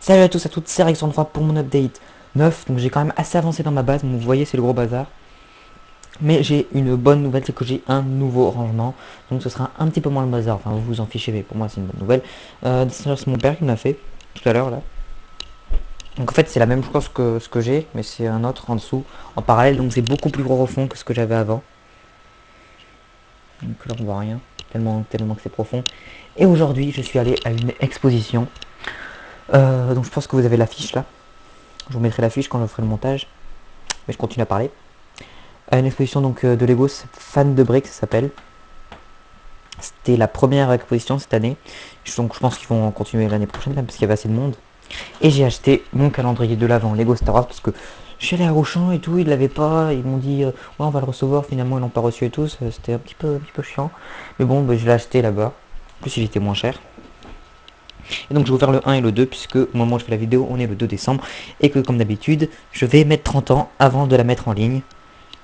Salut à tous, à toutes, c'est Rex33 pour mon update 9. Donc j'ai quand même assez avancé dans ma base, donc vous voyez c'est le gros bazar. Mais j'ai une bonne nouvelle, c'est que j'ai un nouveau rangement. Donc ce sera un petit peu moins le bazar, enfin vous vous en fichez, mais pour moi c'est une bonne nouvelle. C'est mon père qui me l'a fait tout à l'heure là. Donc en fait c'est la même chose que ce que j'ai, mais c'est un autre en dessous, en parallèle. Donc c'est beaucoup plus gros refond que ce que j'avais avant. Donc là on voit rien, tellement que c'est profond. Et aujourd'hui je suis allé à une exposition. Donc je pense que vous avez l'affiche là. Je vous mettrai l'affiche quand je ferai le montage. Mais je continue à parler. À une exposition donc de Lego Fan de Briques, ça s'appelle. C'était la première exposition cette année. Donc je pense qu'ils vont continuer l'année prochaine même parce qu'il y avait assez de monde. Et j'ai acheté mon calendrier de l'avant Lego Star Wars parce que je suis allé à Auchan et tout, ils l'avaient pas. Ils m'ont dit ouais on va le recevoir, finalement ils l'ont pas reçu et tout. C'était un petit peu chiant. Mais bon bah, je l'ai acheté là-bas. En plus il était moins cher. Et donc je vais vous faire le 1 et le 2 puisque au moment où je fais la vidéo on est le 2 décembre. Et que comme d'habitude je vais mettre 30 ans avant de la mettre en ligne.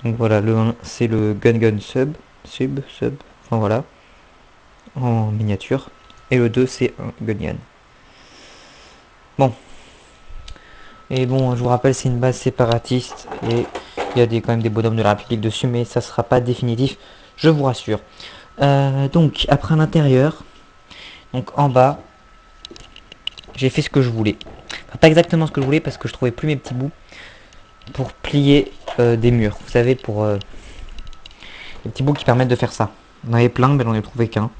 Donc voilà, le 1 c'est le Gun Sub, enfin voilà, en miniature. Et le 2 c'est un Gunyan. Bon, et bon, je vous rappelle, c'est une base séparatiste et il y a quand même des bonhommes de la République dessus, mais ça sera pas définitif, je vous rassure. Donc, après l'intérieur, donc en bas, j'ai fait ce que je voulais. Enfin, pas exactement ce que je voulais parce que je trouvais plus mes petits bouts pour plier des murs. Vous savez, pour les petits bouts qui permettent de faire ça. On avait plein, mais j'en ai trouvé qu'un.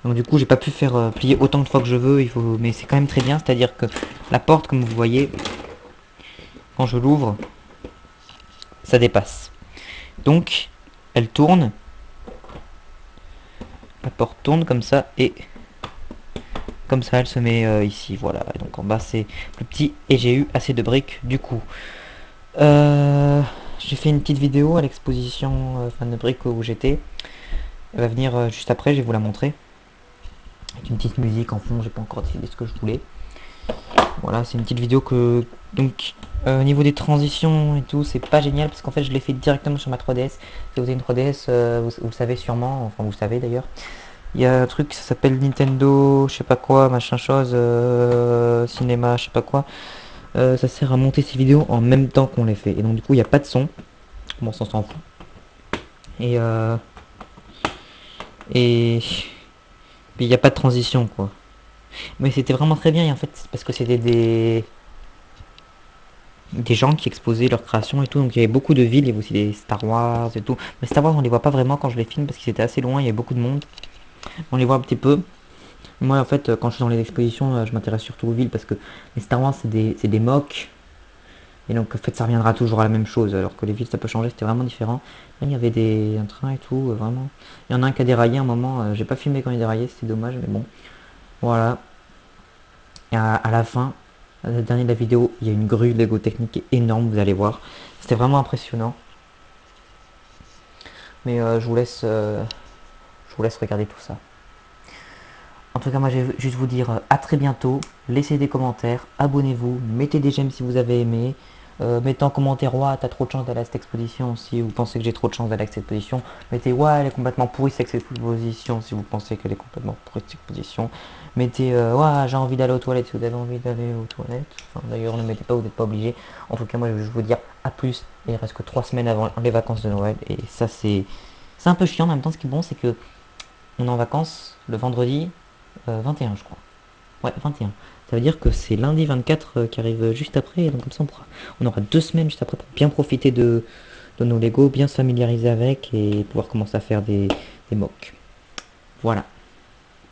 Donc du coup j'ai pas pu faire plier autant de fois que je veux, mais c'est quand même très bien, c'est-à-dire que la porte comme vous voyez, quand je l'ouvre, ça dépasse. Donc elle tourne, la porte tourne comme ça et comme ça elle se met ici, voilà. Et donc en bas c'est plus petit et j'ai eu assez de briques du coup. J'ai fait une petite vidéo à l'exposition fan de briques où j'étais. Elle va venir juste après, je vais vous la montrer. Avec une petite musique en fond, j'ai pas encore décidé ce que je voulais. Voilà, c'est une petite vidéo que... Donc, au niveau des transitions et tout, c'est pas génial parce qu'en fait, je l'ai fait directement sur ma 3DS. Si vous avez une 3DS, vous le savez sûrement, enfin, vous le savez d'ailleurs. Il y a un truc, ça s'appelle Nintendo, je sais pas quoi, machin chose, cinéma, je sais pas quoi. Ça sert à monter ces vidéos en même temps qu'on les fait. Et donc, du coup, il n'y a pas de son. Bon, ça s'en fout. Et, et... Puis, il n'y a pas de transition, quoi. Mais c'était vraiment très bien, et en fait, parce que c'était des gens qui exposaient leur création et tout, donc il y avait beaucoup de villes, il y avait aussi des Star Wars et tout, mais Star Wars on les voit pas vraiment quand je les filme parce qu'ils étaient assez loin, il y avait beaucoup de monde, on les voit un petit peu. Moi en fait quand je suis dans les expositions je m'intéresse surtout aux villes parce que les Star Wars c'est des mocs, et donc en fait ça reviendra toujours à la même chose, alors que les villes ça peut changer, c'était vraiment différent. Là il y avait un train et tout, vraiment, il y en a un qui a déraillé un moment, j'ai pas filmé quand il a déraillé, c'était dommage, mais bon, voilà. Et à la fin, le dernier de la vidéo, il y a une grue Lego Technique énorme, vous allez voir. C'était vraiment impressionnant. Mais je vous laisse regarder tout ça. En tout cas, moi, je vais juste vous dire à très bientôt. Laissez des commentaires, abonnez-vous, mettez des j'aime si vous avez aimé. Mettez en commentaire, ouais, t'as trop de chance d'aller à cette exposition. Si vous pensez que j'ai trop de chance d'aller à cette exposition, mettez, ouais, elle est complètement pourrie cette exposition. Si vous pensez qu'elle est complètement pourrie cette exposition, mettez, ouais, j'ai envie d'aller aux toilettes si vous avez envie d'aller aux toilettes. Enfin, d'ailleurs, ne mettez pas, vous n'êtes pas obligé. En tout cas, moi, je vais vous dire à plus. Il reste que 3 semaines avant les vacances de Noël. Et ça, c'est un peu chiant. En même temps, ce qui est bon, c'est que on est en vacances le vendredi 21, je crois. Ouais, 21. Ça veut dire que c'est lundi 24 qui arrive juste après, et donc comme ça on aura 2 semaines juste après pour bien profiter de nos Lego, bien se familiariser avec et pouvoir commencer à faire des mocks. Voilà.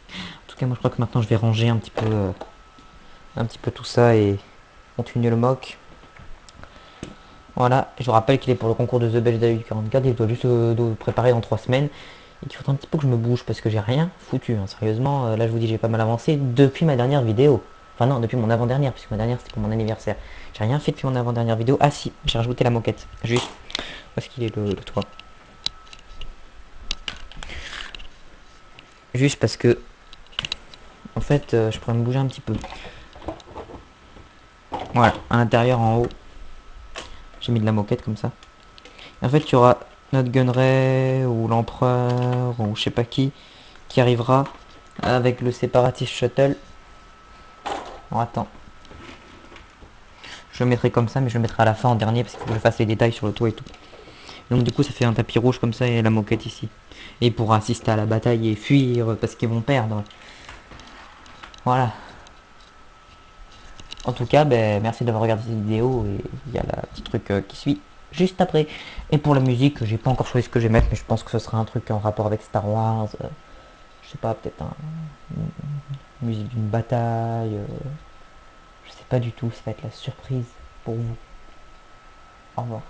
En tout cas, moi je crois que maintenant je vais ranger un petit peu tout ça et continuer le mock. Voilà, je vous rappelle qu'il est pour le concours de The Belge d'AU44, il doit juste le préparer dans 3 semaines. Et qu'il faut un petit peu que je me bouge parce que j'ai rien foutu, hein. Sérieusement, là je vous dis j'ai pas mal avancé depuis ma dernière vidéo. Enfin non, depuis mon avant-dernière, puisque ma dernière c'était pour mon anniversaire. J'ai rien fait depuis mon avant-dernière vidéo. Ah si, j'ai rajouté la moquette. Juste, où est-ce qu'il est le toit? Juste parce que, en fait, je pourrais me bouger un petit peu. Voilà, à l'intérieur, en haut, j'ai mis de la moquette comme ça. Et en fait, il y aura notre gunneray ou l'empereur ou je sais pas qui arrivera avec le séparatiste shuttle. Bon, attends. Je le mettrai comme ça, mais je le mettrai à la fin en dernier parce qu'il faut que je fasse les détails sur le toit et tout. Donc du coup ça fait un tapis rouge comme ça et la moquette ici. Et pour assister à la bataille et fuir parce qu'ils vont perdre. Voilà. En tout cas, ben, merci d'avoir regardé cette vidéo et il y a la petite truc qui suit juste après. Et pour la musique, j'ai pas encore choisi ce que je vais mettre, mais je pense que ce sera un truc en rapport avec Star Wars. Je sais pas, peut-être une musique d'une bataille. Je sais pas du tout, ça va être la surprise pour vous. Au revoir.